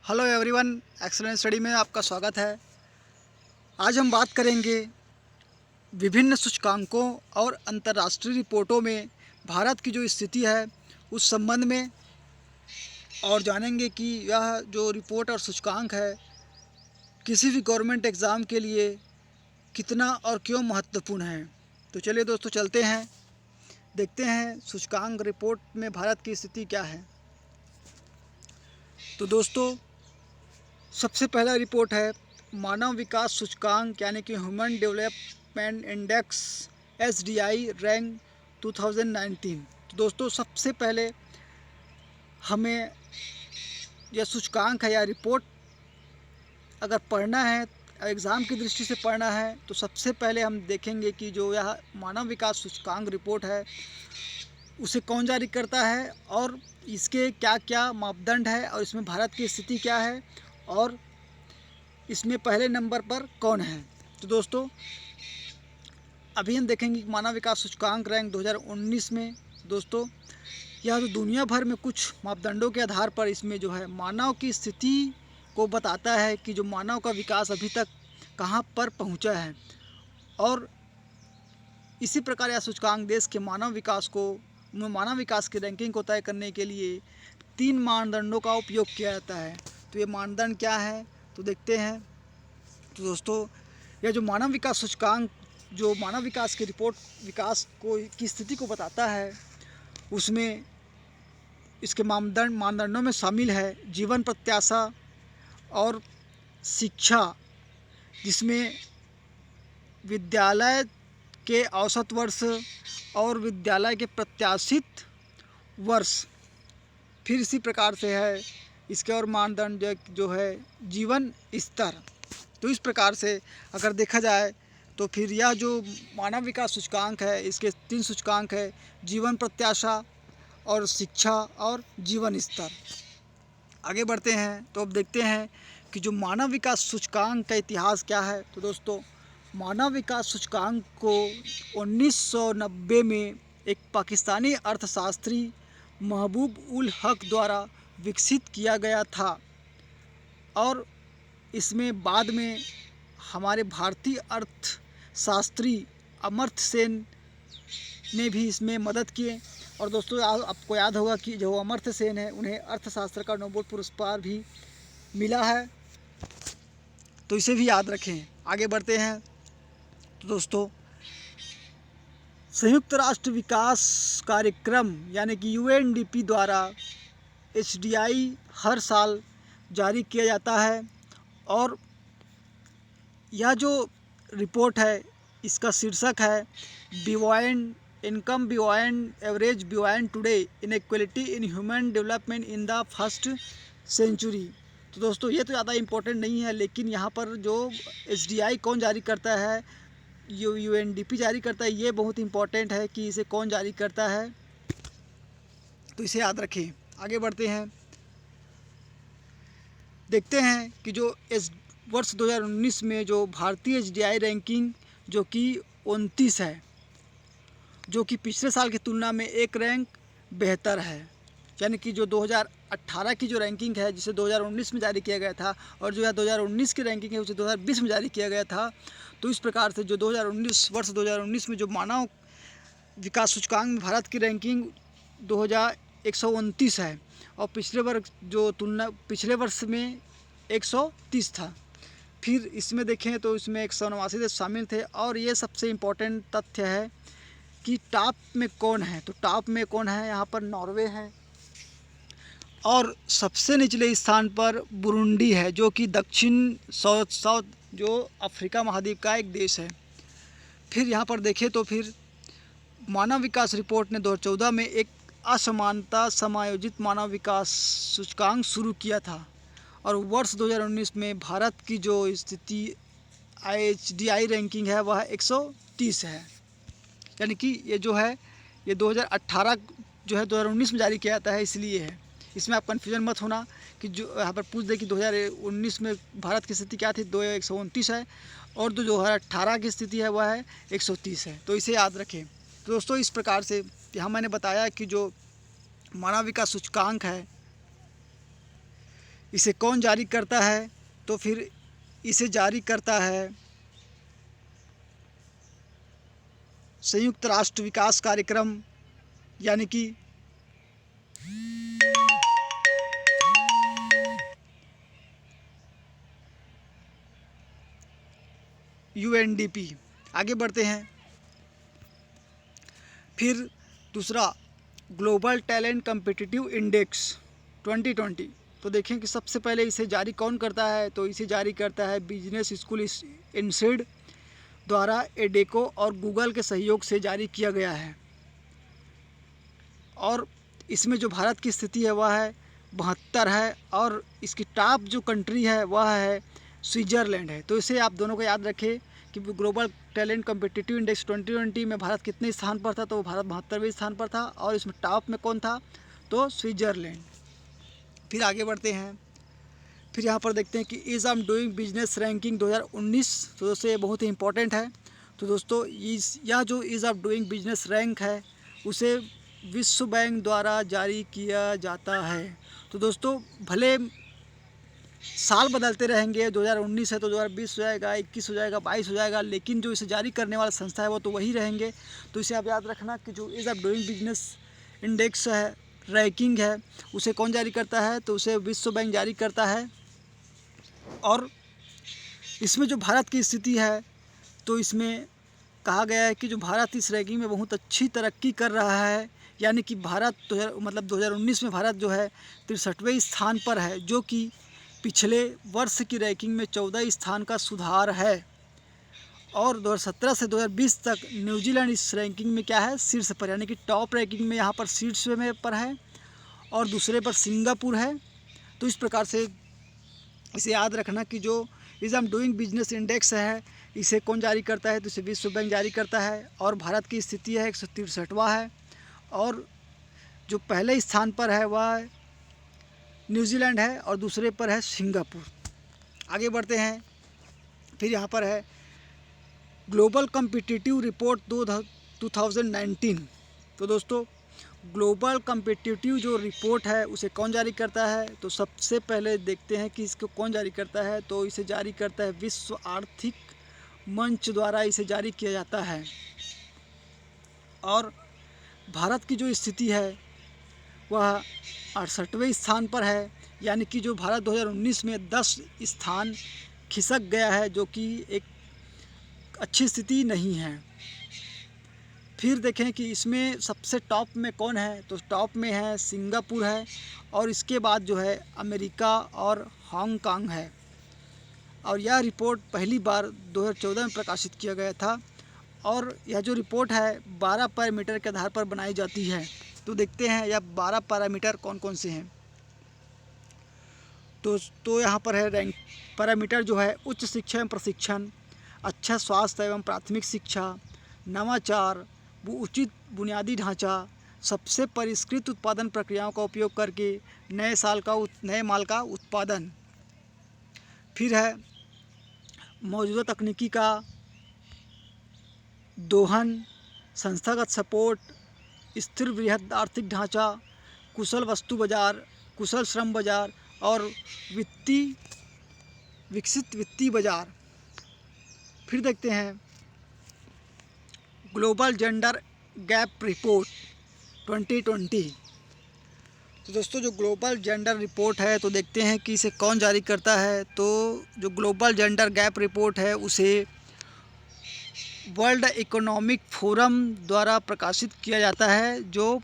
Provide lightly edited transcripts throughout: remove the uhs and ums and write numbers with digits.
Hello everyone, excellent study में आपका स्वागत है। आज हम बात करेंगे विभिन्न सूचकांकों और अंतर्राष्ट्रीय रिपोर्टों में भारत की जो स्थिति है उस संबंध में, और जानेंगे कि यह जो रिपोर्ट और सूचकांक है किसी भी गवर्नमेंट एग्ज़ाम के लिए कितना और क्यों महत्वपूर्ण है। तो चलिए दोस्तों, चलते हैं, देखते हैं सूचकांक रिपोर्ट में भारत की स्थिति क्या है। तो दोस्तों, सबसे पहला रिपोर्ट है मानव विकास सूचकांक यानी कि human development index SDI rank 2019। तो दोस्तों, सबसे पहले हमें यह सूचकांक है या रिपोर्ट अगर पढ़ना है, एग्ज़ाम की दृष्टि से पढ़ना है, तो सबसे पहले हम देखेंगे कि जो यह मानव विकास सूचकांक रिपोर्ट है उसे कौन जारी करता है और इसके क्या क्या मापदंड है और इसमें भारत की स्थिति क्या है और इसमें पहले नंबर पर कौन है। तो दोस्तों, अभी हम देखेंगे कि मानव विकास सूचकांक रैंक 2019 में दोस्तों यह जो दुनिया भर में कुछ मापदंडों के आधार पर इसमें जो है मानव की स्थिति को बताता है कि जो मानव का विकास अभी तक कहाँ पर पहुँचा है, और इसी प्रकार यह सूचकांक देश के मानव विकास की रैंकिंग को तय करने के लिए 3 मानदंडों का उपयोग किया जाता है। तो ये मानदंड क्या है तो देखते हैं। तो दोस्तों, यह जो मानव विकास सूचकांक जो मानव विकास की रिपोर्ट विकास की स्थिति को बताता है, उसमें इसके मानदंडों में शामिल है जीवन प्रत्याशा और शिक्षा, जिसमें विद्यालय के औसत वर्ष और विद्यालय के प्रत्याशित वर्ष, फिर इसी प्रकार से है इसके और मानदंड जो है जीवन स्तर। तो इस प्रकार से अगर देखा जाए तो फिर यह जो मानव विकास सूचकांक है इसके 3 सूचकांक है, जीवन प्रत्याशा और शिक्षा और जीवन स्तर। आगे बढ़ते हैं तो अब देखते हैं कि जो मानव विकास सूचकांक का इतिहास क्या है। तो दोस्तों, मानव विकास सूचकांक को 1990 में एक पाकिस्तानी अर्थशास्त्री महबूब उल हक द्वारा विकसित किया गया था, और इसमें बाद में हमारे भारतीय अर्थशास्त्री अमर्त्य सेन ने भी इसमें मदद किए। और दोस्तों, आपको याद होगा कि जो अमर्त्य सेन है उन्हें अर्थशास्त्र का नोबेल पुरस्कार भी मिला है, तो इसे भी याद रखें। आगे बढ़ते हैं तो दोस्तों, संयुक्त राष्ट्र विकास कार्यक्रम यानी कि UNDP द्वारा SDI हर साल जारी किया जाता है, और यह जो रिपोर्ट है इसका शीर्षक है beyond income beyond average beyond today inequality in human development in the first century. तो दोस्तों, ये तो ज़्यादा इम्पोर्टेंट नहीं है, लेकिन यहाँ पर जो SDI कौन जारी करता है, UNDP जारी करता है, ये बहुत इम्पोर्टेंट है कि इसे कौन जारी करता है, तो इसे याद रखें। आगे बढ़ते हैं, देखते हैं कि जो वर्ष 2019 में जो भारतीय SDI रैंकिंग जो कि 29 है, जो कि पिछले साल की तुलना में एक रैंक बेहतर है। यानी कि जो 2018 की जो रैंकिंग है जिसे 2019 में जारी किया गया था, और जो है 2019 की रैंकिंग है उसे 2020 में जारी किया गया था। तो इस प्रकार से जो 2019 वर्ष 2019 में जो मानव विकास सूचकांक में भारत की रैंकिंग 2129 है, और पिछले वर्ष में 130 था। फिर इसमें देखें तो इसमें 189 देश शामिल थे, और ये सबसे इम्पोर्टेंट तथ्य है कि टॉप में कौन है। तो टॉप में कौन है, यहाँ पर नॉर्वे है, और सबसे निचले स्थान पर बुरुंडी है, जो कि दक्षिण साउथ जो अफ्रीका महाद्वीप का एक देश है। फिर यहाँ पर देखें तो फिर मानव विकास रिपोर्ट ने 2014 में एक असमानता समायोजित मानव विकास सूचकांक शुरू किया था, और वर्ष 2019 में भारत की जो स्थिति SDI रैंकिंग है वह 130 है। यानी कि ये जो है ये 2018 जो है 2019 में जारी किया जाता है, इसलिए है। इसमें आप कन्फ्यूजन मत होना कि जो यहाँ पर पूछ दे कि 2019 में भारत की स्थिति क्या थी, 129 है, और 2018 की स्थिति है वह है 130 है, तो इसे याद रखें। तो दोस्तों, इस प्रकार से यहाँ मैंने बताया कि जो मानव विकास सूचकांक है इसे कौन जारी करता है? तो फिर इसे जारी करता है संयुक्त राष्ट्र विकास कार्यक्रम यानी कि UNDP। आगे बढ़ते हैं। फिर दूसरा ग्लोबल टैलेंट कम्पिटिटिव इंडेक्स 2020। तो देखें कि सबसे पहले इसे जारी कौन करता है? तो इसे जारी करता है बिजनेस स्कूल इंसिड द्वारा एडेको और गूगल के सहयोग से जारी किया गया है। और इसमें जो भारत की स्थिति है वह है 72 है और इसकी टॉप जो कंट्री है वह है स्विट्ज़रलैंड है। तो इसे आप दोनों को याद रखें कि ग्लोबल टैलेंट कम्पिटिटिव इंडेक्स 2020 में भारत कितने स्थान पर था? तो भारत 72वें स्थान पर था और इसमें टॉप में कौन था? तो स्विट्ज़रलैंड। फिर आगे बढ़ते हैं। फिर यहाँ पर देखते हैं कि ease of doing business ranking 2019। तो दोस्तों ये बहुत ही इंपॉर्टेंट है। तो दोस्तों यह जो ease of doing business rank है उसे विश्व बैंक द्वारा जारी किया जाता है। तो दोस्तों भले साल बदलते रहेंगे, 2019 है तो 2020 हो जाएगा, 21 हो जाएगा, 22 हो जाएगा, लेकिन जो इसे जारी करने वाला संस्था है वो तो वही रहेंगे। तो इसे आप याद रखना कि जो ease of doing business index है, रैंकिंग है, उसे कौन जारी करता है? तो उसे विश्व बैंक जारी करता है। और इसमें जो भारत की स्थिति है तो इसमें कहा गया है कि जो भारत इस रैंकिंग में बहुत अच्छी तरक्की कर रहा है, यानी कि भारत 2019 में भारत जो है 63वें स्थान पर है, जो कि पिछले वर्ष की रैंकिंग में 14 स्थान का सुधार है। और 2017 से 2020 तक न्यूजीलैंड इस रैंकिंग में क्या है? शीर्ष पर, यानी कि टॉप रैंकिंग में यहाँ पर शीर्ष में पर है और दूसरे पर सिंगापुर है। तो इस प्रकार से इसे याद रखना कि जो ease of doing business index है इसे कौन जारी करता है? तो इसे विश्व बैंक जारी करता है। और भारत की स्थिति है 163वां है और जो पहले स्थान पर है वह न्यूजीलैंड है और दूसरे पर है सिंगापुर। आगे बढ़ते हैं। फिर यहाँ पर है ग्लोबल कम्पिटिटिव रिपोर्ट 2019। तो दोस्तों ग्लोबल कम्पिटिटिव जो रिपोर्ट है उसे कौन जारी करता है? तो सबसे पहले देखते हैं कि इसको कौन जारी करता है। तो इसे जारी करता है विश्व आर्थिक मंच द्वारा इसे जारी किया जाता है। और भारत की जो स्थिति है वह 68वें स्थान पर है, यानी कि जो भारत 2019 में 10 स्थान खिसक गया है, जो कि एक अच्छी स्थिति नहीं है। फिर देखें कि इसमें सबसे टॉप में कौन है? तो टॉप में है सिंगापुर है और इसके बाद जो है अमेरिका और हांगकांग है। और यह रिपोर्ट पहली बार 2014 में प्रकाशित किया गया था और यह जो रिपोर्ट है 12 पैरामीटर के आधार पर बनाई जाती है। तो देखते हैं यह 12 पैरामीटर कौन कौन से हैं। तो यहाँ पर है रैंक पैरामीटर जो है उच्च शिक्षा एवं प्रशिक्षण, अच्छा स्वास्थ्य एवं प्राथमिक शिक्षा, नवाचार, उचित बुनियादी ढांचा, सबसे परिष्कृत उत्पादन प्रक्रियाओं का उपयोग करके नए माल का उत्पादन। फिर है मौजूदा तकनीकी का दोहन, संस्थागत सपोर्ट, स्थिर बृहद आर्थिक ढांचा, कुशल वस्तु बाजार, कुशल श्रम बाजार और विकसित वित्तीय बाजार। फिर देखते हैं ग्लोबल जेंडर गैप रिपोर्ट 2020। तो दोस्तों जो ग्लोबल जेंडर रिपोर्ट है तो देखते हैं कि इसे कौन जारी करता है। तो जो ग्लोबल जेंडर गैप रिपोर्ट है उसे वर्ल्ड इकोनॉमिक फोरम द्वारा प्रकाशित किया जाता है, जो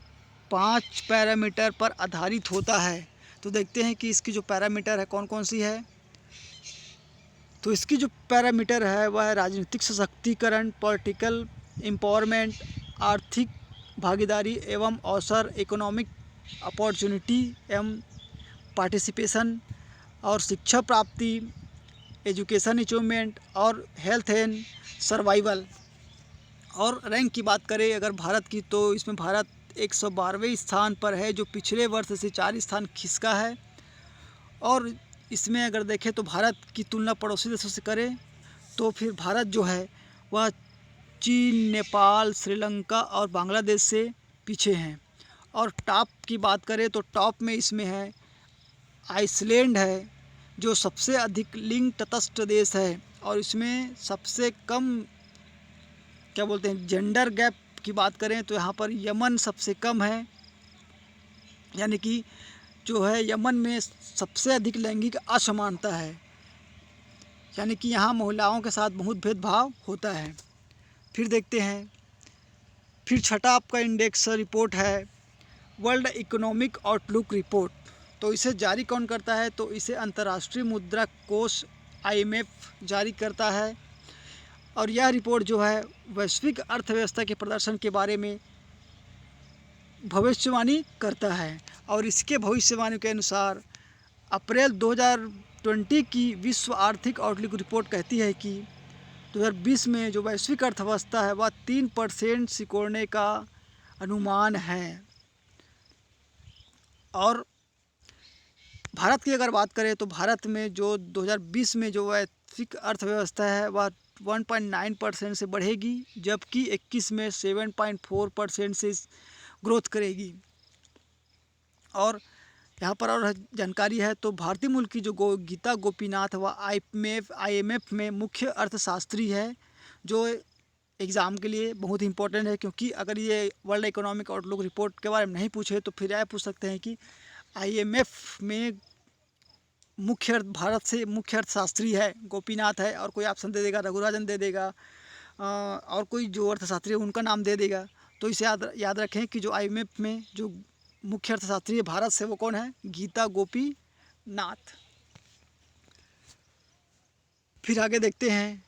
5 पैरामीटर पर आधारित होता है। तो देखते हैं कि इसकी जो पैरामीटर है कौन कौन सी है। तो इसकी जो पैरामीटर है वह है राजनीतिक सशक्तिकरण, पॉलिटिकल एम्पावरमेंट, आर्थिक भागीदारी एवं अवसर, इकोनॉमिक अपॉर्चुनिटी एवं पार्टिसिपेशन और शिक्षा प्राप्ति, एजुकेशन अचीवमेंट और हेल्थ एंड सर्वाइवल। और रैंक की बात करें अगर भारत की, तो इसमें भारत 112वें स्थान पर है, जो पिछले वर्ष से 4 स्थान खिसका है। और इसमें अगर देखें तो भारत की तुलना पड़ोसी देशों से करें तो फिर भारत जो है वह चीन, नेपाल, श्रीलंका और बांग्लादेश से पीछे हैं। और टॉप की बात करें तो टॉप में इसमें है आइसलैंड है जो सबसे अधिक लिंग तटस्थ देश है, और इसमें सबसे कम क्या बोलते हैं जेंडर गैप की बात करें तो यहाँ पर यमन सबसे कम है, यानी कि जो है यमन में सबसे अधिक लैंगिक असमानता है, यानी कि यहाँ महिलाओं के साथ बहुत भेदभाव होता है। फिर देखते हैं, फिर छठा आपका इंडेक्स रिपोर्ट है वर्ल्ड इकोनॉमिक आउटलुक रिपोर्ट। तो इसे जारी कौन करता है, तो इसे अंतर्राष्ट्रीय मुद्रा कोष IMF जारी करता है, और यह रिपोर्ट जो है वैश्विक अर्थव्यवस्था के प्रदर्शन के बारे में भविष्यवाणी करता है। और इसके भविष्यवाणी के अनुसार अप्रैल 2020 की विश्व आर्थिक आउटलुक रिपोर्ट कहती है कि 2020 में जो वैश्विक अर्थव्यवस्था है वह 3% सिकुड़ने का अनुमान है। और भारत की अगर बात करें तो भारत में जो 2020 में जो वैश्विक अर्थव्यवस्था है वह 1.9% से बढ़ेगी, जबकि 21 में 7.4% से ग्रोथ करेगी। और यहाँ पर और जानकारी है तो भारतीय मूल की जो गीता गोपीनाथ वह IMF में मुख्य अर्थशास्त्री है, जो एग्ज़ाम के लिए बहुत ही इंपॉर्टेंट है, क्योंकि अगर ये वर्ल्ड इकोनॉमिक आउटलुक रिपोर्ट के बारे में नहीं पूछे तो फिर यह पूछ सकते हैं कि IMF में भारत से मुख्य अर्थशास्त्री है गोपीनाथ है, और कोई ऑप्शन दे देगा रघुराजन दे देगा, और कोई जो अर्थशास्त्री है उनका नाम दे देगा। तो इसे याद रखें कि जो IMF में जो मुख्य अर्थशास्त्री है भारत से वो कौन है, गीता गोपीनाथ। फिर आगे देखते हैं।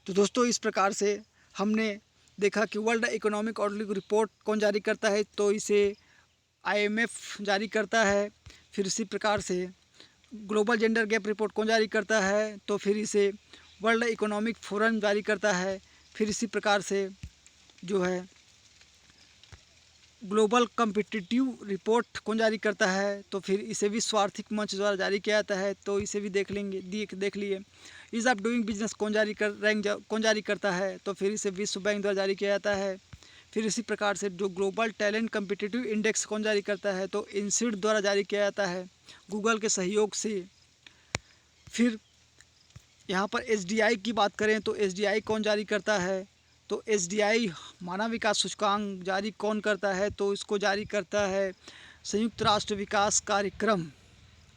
तो दोस्तों इस प्रकार से हमने देखा कि वर्ल्ड इकोनॉमिक आउटलुक रिपोर्ट कौन जारी करता है, तो इसे IMF जारी करता है। फिर इसी प्रकार से ग्लोबल जेंडर गैप रिपोर्ट कौन जारी करता है, तो फिर इसे वर्ल्ड इकोनॉमिक फोरम जारी करता है। फिर इसी प्रकार से जो है ग्लोबल कम्पिटिटिव रिपोर्ट कौन जारी करता है, तो फिर इसे विश्व आर्थिक मंच द्वारा जारी किया जाता है, तो इसे भी देख लिए। ईज़ ऑफ डूइंग बिजनेस कौन जारी करता है, तो फिर इसे विश्व बैंक द्वारा जारी किया जाता है। फिर इसी प्रकार से जो ग्लोबल टैलेंट कम्पिटिटिव इंडेक्स कौन जारी करता है, तो इंसीड द्वारा जारी किया जाता है गूगल के सहयोग से। फिर यहाँ पर SDI की बात करें तो SDI कौन जारी करता है, तो SDI मानव विकास सूचकांक जारी कौन करता है, तो इसको जारी करता है संयुक्त राष्ट्र विकास कार्यक्रम।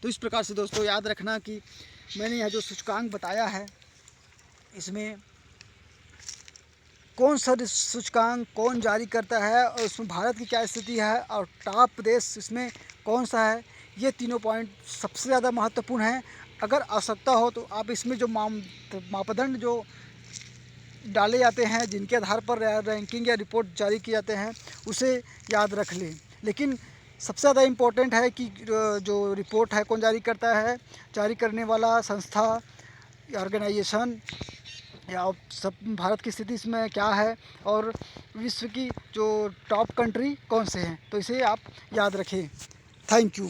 तो इस प्रकार से दोस्तों याद रखना कि मैंने यह जो सूचकांक बताया है इसमें कौन सा सूचकांक कौन जारी करता है, और उसमें भारत की क्या स्थिति है, और टॉप देश इसमें कौन सा है, ये तीनों पॉइंट सबसे ज़्यादा महत्वपूर्ण हैं। अगर आवश्यकता हो तो आप इसमें जो मापदंड जो डाले जाते हैं, जिनके आधार पर रैंकिंग या रिपोर्ट जारी किए जाते हैं, उसे याद रख लें। लेकिन सबसे ज़्यादा इम्पोर्टेंट है कि जो रिपोर्ट है कौन जारी करता है, जारी करने वाला संस्था या ऑर्गेनाइजेशन, या सब भारत की स्थिति इसमें क्या है, और विश्व की जो टॉप कंट्री कौन से हैं, तो इसे आप याद रखें। Thank you.